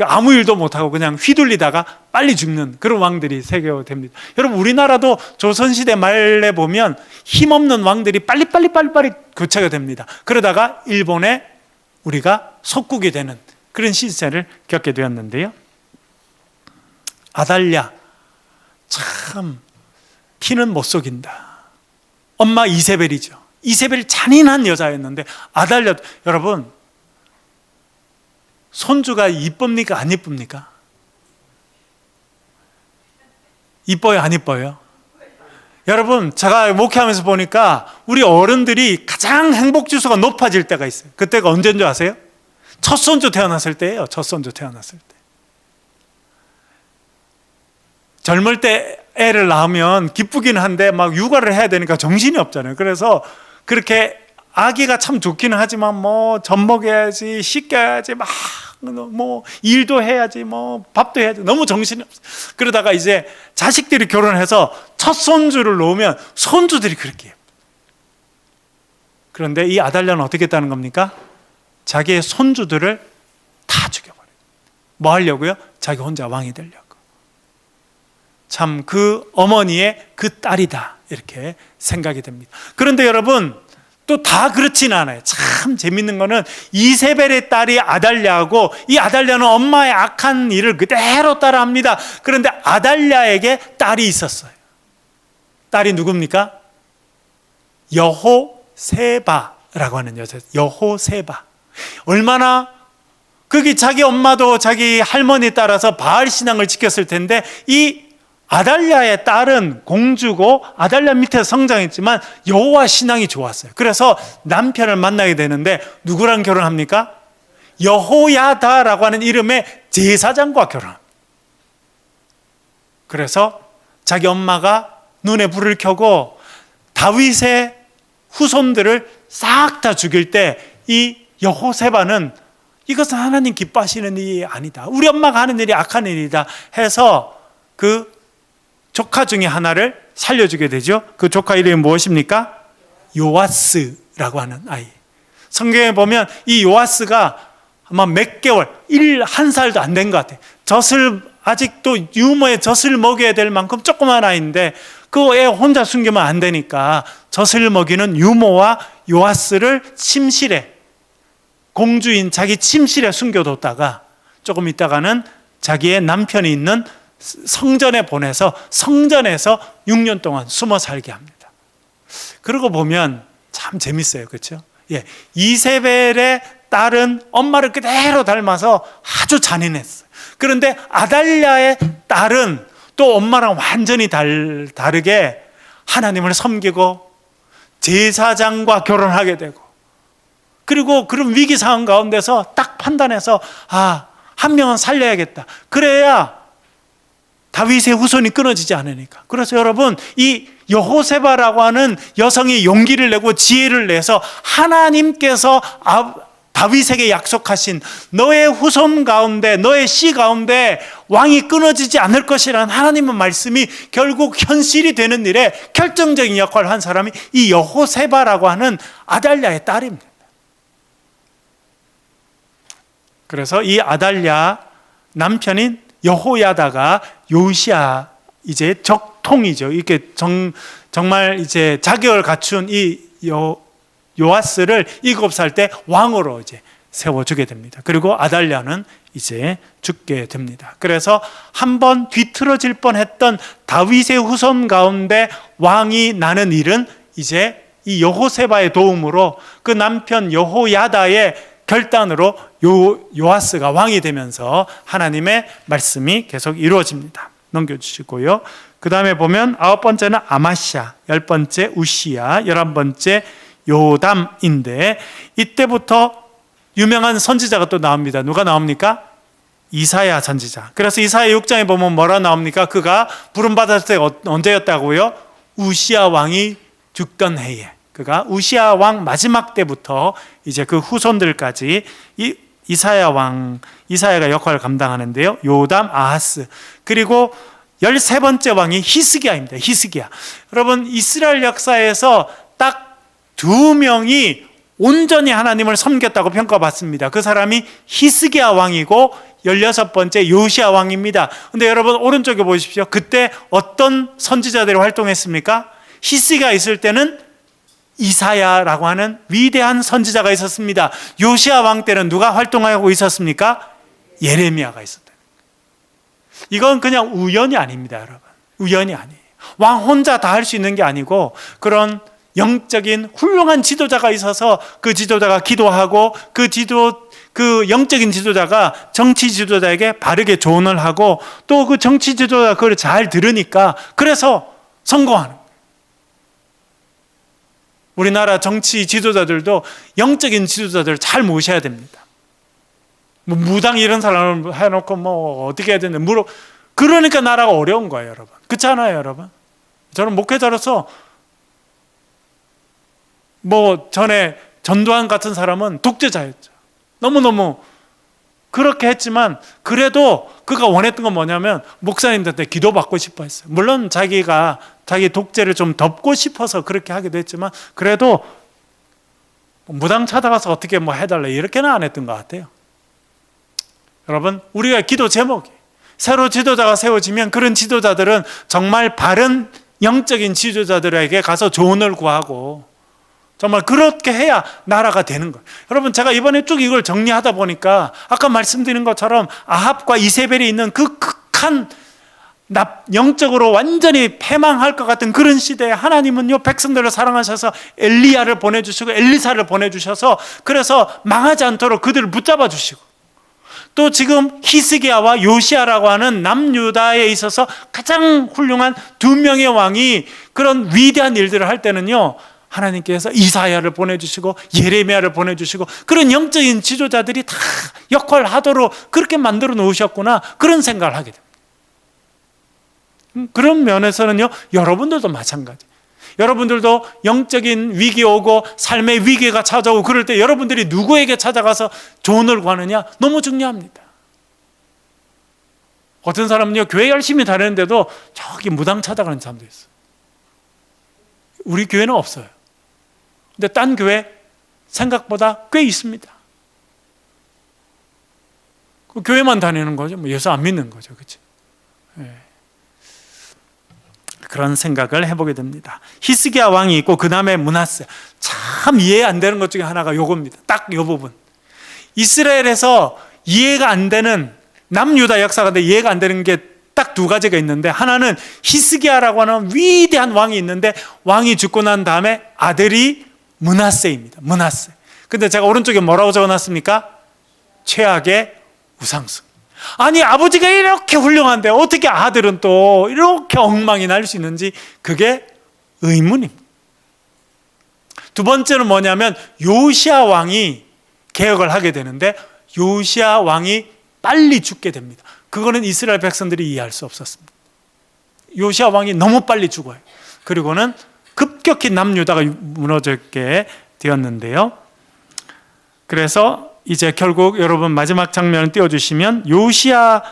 아무 일도 못하고 그냥 휘둘리다가 빨리 죽는 그런 왕들이 세계화됩니다. 여러분, 우리나라도 조선시대 말에 보면 힘없는 왕들이 빨리 교체가 됩니다. 그러다가 일본에 우리가 속국이 되는 그런 시세를 겪게 되었는데요. 아달랴, 참 피는 못 속인다. 엄마 이세벨이죠. 이세벨이 잔인한 여자였는데, 아달랴, 여러분 손주가 이쁩니까? 안 이쁩니까? 이뻐요? 안 이뻐요? 여러분, 제가 목회하면서 보니까 우리 어른들이 가장 행복지수가 높아질 때가 있어요. 그때가 언제인 줄 아세요? 첫 손주 태어났을 때예요. 첫 손주 태어났을 때. 젊을 때 애를 낳으면 기쁘기는 한데 막 육아를 해야 되니까 정신이 없잖아요. 그래서 그렇게 아기가 참 좋기는 하지만 뭐 젖 먹여야지, 씻겨야지, 막 뭐 일도 해야지, 뭐 밥도 해야지, 너무 정신이 없어. 그러다가 이제 자식들이 결혼해서 첫 손주를 놓으면 손주들이 그렇게 해요. 그런데 이 아달랴는 어떻게 했다는 겁니까? 자기의 손주들을 다 죽여버려요. 뭐 하려고요? 자기 혼자 왕이 되려고. 참 그 어머니의 그 딸이다, 이렇게 생각이 됩니다. 그런데 여러분, 또 다 그렇지는 않아요. 참 재밌는 거는 이세벨의 딸이 아달랴하고, 이 아달랴는 엄마의 악한 일을 그대로 따라합니다. 그런데 아달랴에게 딸이 있었어요. 딸이 누굽니까? 여호세바라고 하는 여자예요. 여호세바. 얼마나, 그게 자기 엄마도 자기 할머니 따라서 바알 신앙을 지켰을 텐데, 이 아달랴의 딸은 공주고 아달랴 밑에서 성장했지만 여호와 신앙이 좋았어요. 그래서 남편을 만나게 되는데 누구랑 결혼합니까? 여호야다라고 하는 이름의 제사장과 결혼합니다. 그래서 자기 엄마가 눈에 불을 켜고 다윗의 후손들을 싹 다 죽일 때, 이 여호세바는 이것은 하나님 기뻐하시는 일이 아니다, 우리 엄마가 하는 일이 악한 일이다 해서 그 조카 중에 하나를 살려주게 되죠. 그 조카 이름이 무엇입니까? 요아스라고 하는 아이. 성경에 보면 이 요아스가 아마 몇 개월, 1살도 안 된 것 같아요. 아직도 유모의 젖을 먹여야 될 만큼 조그만 아이인데, 그 애 혼자 숨기면 안 되니까 젖을 먹이는 유모와 요아스를 침실에, 공주인 자기 침실에 숨겨뒀다가 조금 있다가는 자기의 남편이 있는 성전에 보내서 성전에서 6년 동안 숨어 살게 합니다. 그러고 보면 참 재밌어요. 그렇죠? 예, 이세벨의 딸은 엄마를 그대로 닮아서 아주 잔인했어요. 그런데 아달랴의 딸은 또 엄마랑 완전히 다르게 하나님을 섬기고 제사장과 결혼하게 되고, 그리고 그런 위기 상황 가운데서 딱 판단해서 한 명은 살려야겠다. 그래야 다윗의 후손이 끊어지지 않으니까. 그래서 여러분, 이 여호세바라고 하는 여성이 용기를 내고 지혜를 내서 하나님께서 다윗에게 약속하신 너의 후손 가운데, 너의 씨 가운데 왕이 끊어지지 않을 것이라는 하나님의 말씀이 결국 현실이 되는 일에 결정적인 역할을 한 사람이 이 여호세바라고 하는 아달랴의 딸입니다. 그래서 이 아달랴 남편인 여호야다가 요시야, 이제 적통이죠. 이렇게 정말 이제 자격을 갖춘 이 요아스를 7살 때 왕으로 이제 세워주게 됩니다. 그리고 아달랴는 이제 죽게 됩니다. 그래서 한번 뒤틀어질 뻔했던 다윗의 후손 가운데 왕이 나는 일은 이제 이 여호세바의 도움으로 그 남편 여호야다의 결단으로 요아스가 왕이 되면서 하나님의 말씀이 계속 이루어집니다. 넘겨주시고요. 그 다음에 보면 9번째는 아마시아, 10번째 우시야, 11번째 요담인데, 이때부터 유명한 선지자가 또 나옵니다. 누가 나옵니까? 이사야 선지자. 그래서 이사야 6장에 보면 뭐라 나옵니까? 그가 부름받았을 때 언제였다고요? 우시야 왕이 죽던 해에. 그가 우시야 왕 마지막 때부터 이제 그 후손들까지 이사야가 역할을 감당하는데요. 요담, 아하스, 그리고 13번째 왕이 히스기야입니다. 히스기야. 여러분, 이스라엘 역사에서 딱 2명이 온전히 하나님을 섬겼다고 평가받습니다. 그 사람이 히스기야 왕이고 16번째 요시야 왕입니다. 근데 여러분, 오른쪽에 보십시오. 그때 어떤 선지자들이 활동했습니까? 히스기야 있을 때는 이사야라고 하는 위대한 선지자가 있었습니다. 요시야 왕 때는 누가 활동하고 있었습니까? 예레미야가 있었다. 이건 그냥 우연이 아닙니다, 여러분. 우연이 아니에요. 왕 혼자 다 할 수 있는 게 아니고, 그런 영적인 훌륭한 지도자가 있어서 그 지도자가 기도하고, 그 영적인 지도자가 정치 지도자에게 바르게 조언을 하고, 또 그 정치 지도자가 그걸 잘 들으니까 그래서 성공하는 거예요. 우리나라 정치 지도자들도 영적인 지도자들을 잘 모셔야 됩니다. 뭐 무당 이런 사람을 해놓고 뭐 어떻게 해야 되는데 그러니까 나라가 어려운 거예요, 여러분. 그렇지 않아요, 여러분? 저는 목회자로서 뭐 전에 전두환 같은 사람은 독재자였죠. 너무너무 그렇게 했지만 그래도 그가 원했던 건 뭐냐면 목사님들한테 기도받고 싶어 했어요. 물론 자기 독재를 좀 덮고 싶어서 그렇게 하기도 했지만, 그래도 무당 찾아가서 어떻게 뭐 해달래 이렇게는 안 했던 것 같아요. 여러분, 우리가 기도 제목이 새로 지도자가 세워지면 그런 지도자들은 정말 바른 영적인 지도자들에게 가서 조언을 구하고, 정말 그렇게 해야 나라가 되는 거예요. 여러분, 제가 이번에 쭉 이걸 정리하다 보니까 아까 말씀드린 것처럼 아합과 이세벨이 있는 그 극한 영적으로 완전히 패망할 것 같은 그런 시대에 하나님은요, 백성들을 사랑하셔서 엘리야를 보내주시고 엘리사를 보내주셔서 그래서 망하지 않도록 그들을 붙잡아 주시고, 또 지금 히스기야와 요시야라고 하는 남유다에 있어서 가장 훌륭한 2명의 왕이 그런 위대한 일들을 할 때는요, 하나님께서 이사야를 보내주시고 예레미야를 보내주시고 그런 영적인 지도자들이 다 역할을 하도록 그렇게 만들어 놓으셨구나, 그런 생각을 하게 됩니다. 그런 면에서는요, 여러분들도 마찬가지. 여러분들도 영적인 위기 오고 삶의 위기가 찾아오고 그럴 때 여러분들이 누구에게 찾아가서 조언을 구하느냐, 너무 중요합니다. 어떤 사람은요, 교회 열심히 다니는데도 저기 무당 찾아가는 사람도 있어요. 우리 교회는 없어요. 근데 딴 교회 생각보다 꽤 있습니다. 그 교회만 다니는 거죠. 뭐 예수 안 믿는 거죠, 그렇죠? 네. 그런 생각을 해보게 됩니다. 히스기야 왕이 있고 그 다음에 므낫세. 참 이해 안 되는 것 중에 하나가 요겁니다. 딱 요 부분. 이스라엘에서 이해가 안 되는 남유다 역사가 이해가 안 되는 게 딱 2가지가 있는데, 하나는 히스기야라고 하는 위대한 왕이 있는데 왕이 죽고 난 다음에 아들이 므낫세입니다. 므낫세. 근데 제가 오른쪽에 뭐라고 적어놨습니까? 최악의 우상숭. 아니, 아버지가 이렇게 훌륭한데 어떻게 아들은 또 이렇게 엉망이 날 수 있는지, 그게 의문입니다. 2번째는 뭐냐면 요시야 왕이 개혁을 하게 되는데 요시야 왕이 빨리 죽게 됩니다. 그거는 이스라엘 백성들이 이해할 수 없었습니다. 요시야 왕이 너무 빨리 죽어요. 그리고는 급격히 남유다가 무너지게 되었는데요. 그래서 이제 결국 여러분 마지막 장면을 띄워주시면 요시야가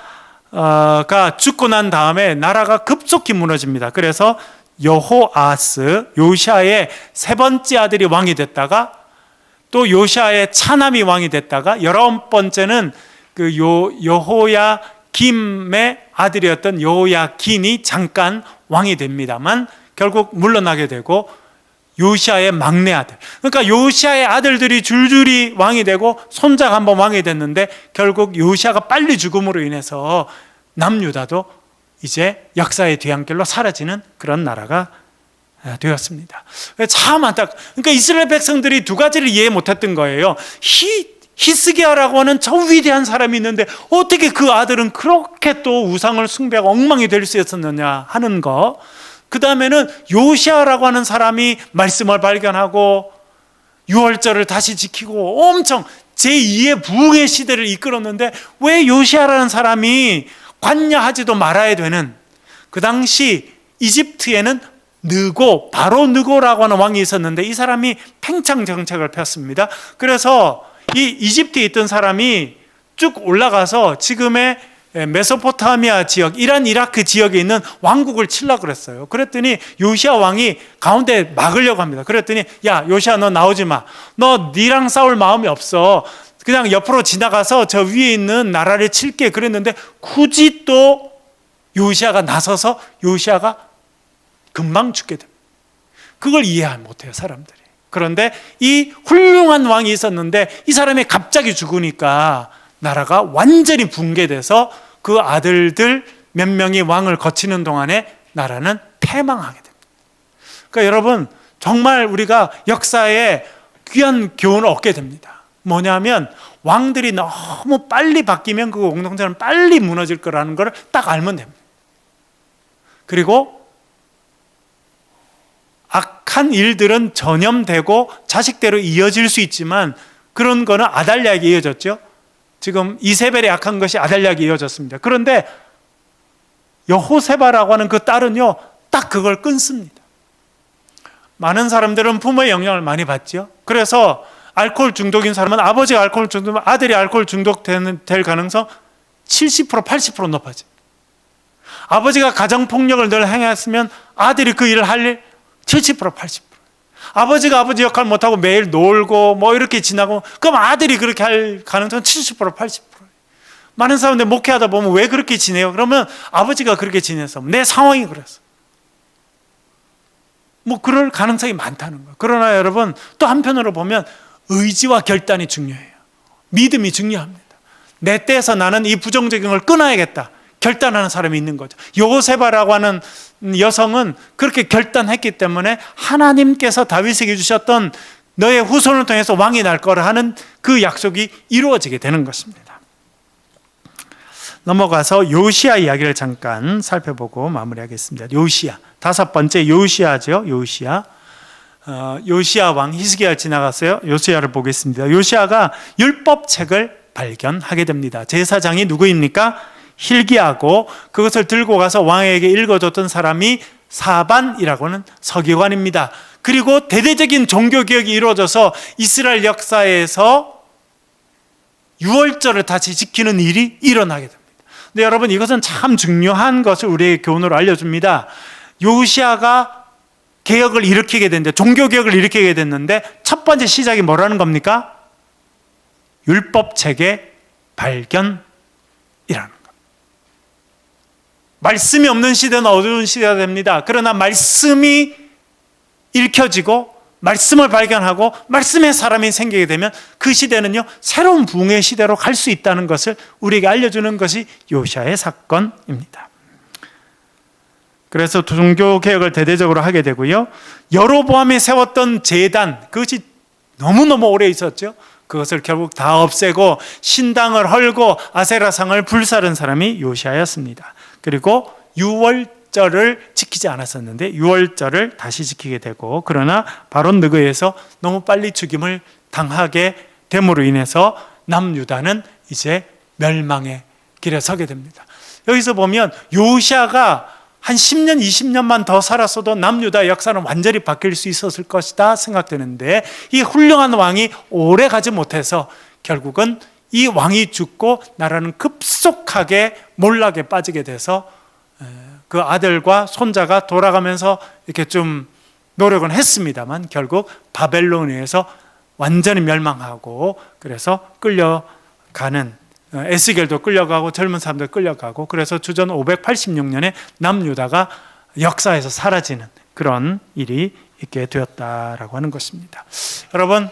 죽고 난 다음에 나라가 급속히 무너집니다. 그래서 여호아스, 요시야의 세 번째 아들이 왕이 됐다가 또 요시야의 차남이 왕이 됐다가 19번째는 그 여호야김의 아들이었던 여호야긴이 잠깐 왕이 됩니다만 결국 물러나게 되고 요시야의 막내 아들, 그러니까 요시야의 아들들이 줄줄이 왕이 되고 손자가 한번 왕이 됐는데 결국 요시야가 빨리 죽음으로 인해서 남유다도 이제 역사의 뒤안길로 사라지는 그런 나라가 되었습니다. 참 그러니까 이스라엘 백성들이 두 가지를 이해 못했던 거예요. 히스기야라고 하는 저 위대한 사람이 있는데 어떻게 그 아들은 그렇게 또 우상을 숭배하고 엉망이 될 수 있었느냐 하는 거. 그 다음에는 요시야라고 하는 사람이 말씀을 발견하고 유월절을 다시 지키고 엄청 제2의 부흥의 시대를 이끌었는데 왜 요시야라는 사람이 관여하지도 말아야 되는, 그 당시 이집트에는 바로 느고라고 하는 왕이 있었는데 이 사람이 팽창 정책을 폈습니다. 그래서 이 이집트에 있던 사람이 쭉 올라가서 지금의 메소포타미아 지역, 이란 이라크 지역에 있는 왕국을 치려고 그랬어요. 그랬더니 요시야 왕이 가운데 막으려고 합니다. 그랬더니 야 요시야 너 나오지 마. 너 니랑 싸울 마음이 없어. 그냥 옆으로 지나가서 저 위에 있는 나라를 칠게. 그랬는데 굳이 또 요시야가 나서서 요시야가 금방 죽게 됩니다. 그걸 이해 못해요 사람들이. 그런데 이 훌륭한 왕이 있었는데 이 사람이 갑자기 죽으니까 나라가 완전히 붕괴돼서 그 아들들 몇 명이 왕을 거치는 동안에 나라는 패망하게 됩니다. 그러니까 여러분 정말 우리가 역사에 귀한 교훈을 얻게 됩니다. 뭐냐면 왕들이 너무 빨리 바뀌면 그 공동체는 빨리 무너질 거라는 걸 딱 알면 됩니다. 그리고 악한 일들은 전염되고 자식대로 이어질 수 있지만 그런 거는 아달랴에게 이어졌죠. 지금 이세벨의 악한 것이 아달랴에게 이어졌습니다. 그런데 여호세바라고 하는 그 딸은요 딱 그걸 끊습니다. 많은 사람들은 부모의 영향을 많이 받죠. 그래서 알코올 중독인 사람은 아버지가 알코올 중독이면 아들이 알코올 중독될 가능성 70% 80% 높아집니다. 아버지가 가정폭력을 늘 행했으면 아들이 그 일을 할 일 70% 80%. 아버지가 아버지 역할 못하고 매일 놀고 뭐 이렇게 지나고 그럼 아들이 그렇게 할 가능성은 70% 80%. 많은 사람들 목회하다 보면 왜 그렇게 지내요? 그러면 아버지가 그렇게 지내서 내 상황이 그래서 뭐 그럴 가능성이 많다는 거예요. 그러나 여러분 또 한편으로 보면 의지와 결단이 중요해요. 믿음이 중요합니다. 내 때에서 나는 이 부정적인 걸 끊어야겠다 결단하는 사람이 있는 거죠. 요세바라고 하는 여성은 그렇게 결단했기 때문에 하나님께서 다윗에게 주셨던 너의 후손을 통해서 왕이 날 거라 하는 그 약속이 이루어지게 되는 것입니다. 넘어가서 요시야 이야기를 잠깐 살펴보고 마무리하겠습니다. 요시야, 다섯 번째 요시야죠. 요시야 왕 히스기야 지나갔어요. 요시야를 보겠습니다. 요시야가 율법책을 발견하게 됩니다. 제사장이 누구입니까? hil기야고 그것을 들고 가서 왕에게 읽어줬던 사람이 사반이라고 하는 서기관입니다. 그리고 대대적인 종교개혁이 이루어져서 이스라엘 역사에서 유월절을 다시 지키는 일이 일어나게 됩니다. 근데 여러분 이것은 참 중요한 것을 우리에게 교훈으로 알려줍니다. 요시야가 개혁을 일으키게 됐는데 종교개혁을 일으키게 됐는데 첫 번째 시작이 뭐라는 겁니까? 율법책의 발견이라는 것. 말씀이 없는 시대는 어두운 시대가 됩니다. 그러나 말씀이 읽혀지고 말씀을 발견하고 말씀의 사람이 생기게 되면 그 시대는요 새로운 부흥의 시대로 갈 수 있다는 것을 우리에게 알려주는 것이 요시야의 사건입니다. 그래서 종교개혁을 대대적으로 하게 되고요, 여로보암이 세웠던 제단, 그것이 너무너무 오래 있었죠. 그것을 결국 다 없애고 신당을 헐고 아세라상을 불사른 사람이 요시야였습니다. 그리고 유월절을 지키지 않았었는데 유월절을 다시 지키게 되고, 그러나 바론 느그에서 너무 빨리 죽임을 당하게 됨으로 인해서 남유다는 이제 멸망의 길에 서게 됩니다. 여기서 보면 요시야가 한 10년, 20년만 더 살았어도 남유다 역사는 완전히 바뀔 수 있었을 것이다 생각되는데, 이 훌륭한 왕이 오래 가지 못해서 결국은 이 왕이 죽고 나라는 급속하게 몰락에 빠지게 돼서 그 아들과 손자가 돌아가면서 이렇게 좀 노력은 했습니다만 결국 바벨론에서 완전히 멸망하고, 그래서 끌려가는, 에스겔도 끌려가고 젊은 사람들 끌려가고, 그래서 주전 586년에 남유다가 역사에서 사라지는 그런 일이 있게 되었다라고 하는 것입니다. 여러분,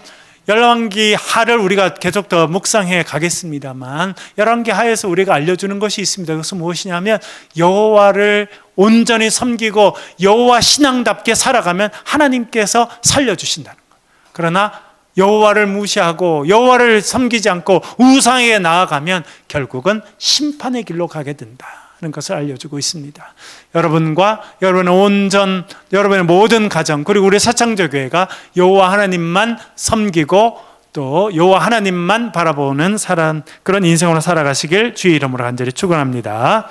열왕기 하를 우리가 계속 더 묵상해 가겠습니다만, 열왕기 하에서 우리가 알려주는 것이 있습니다. 그것은 무엇이냐면 여호와를 온전히 섬기고 여호와 신앙답게 살아가면 하나님께서 살려주신다는 것. 그러나 여호와를 무시하고 여호와를 섬기지 않고 우상에게 나아가면 결국은 심판의 길로 가게 된다는 것을 알려주고 있습니다. 여러분과 여러분의 모든 가정, 그리고 우리 사창조교회가 여호와 하나님만 섬기고 또 여호와 하나님만 바라보는 그런 인생으로 살아가시길 주의 이름으로 간절히 축원합니다.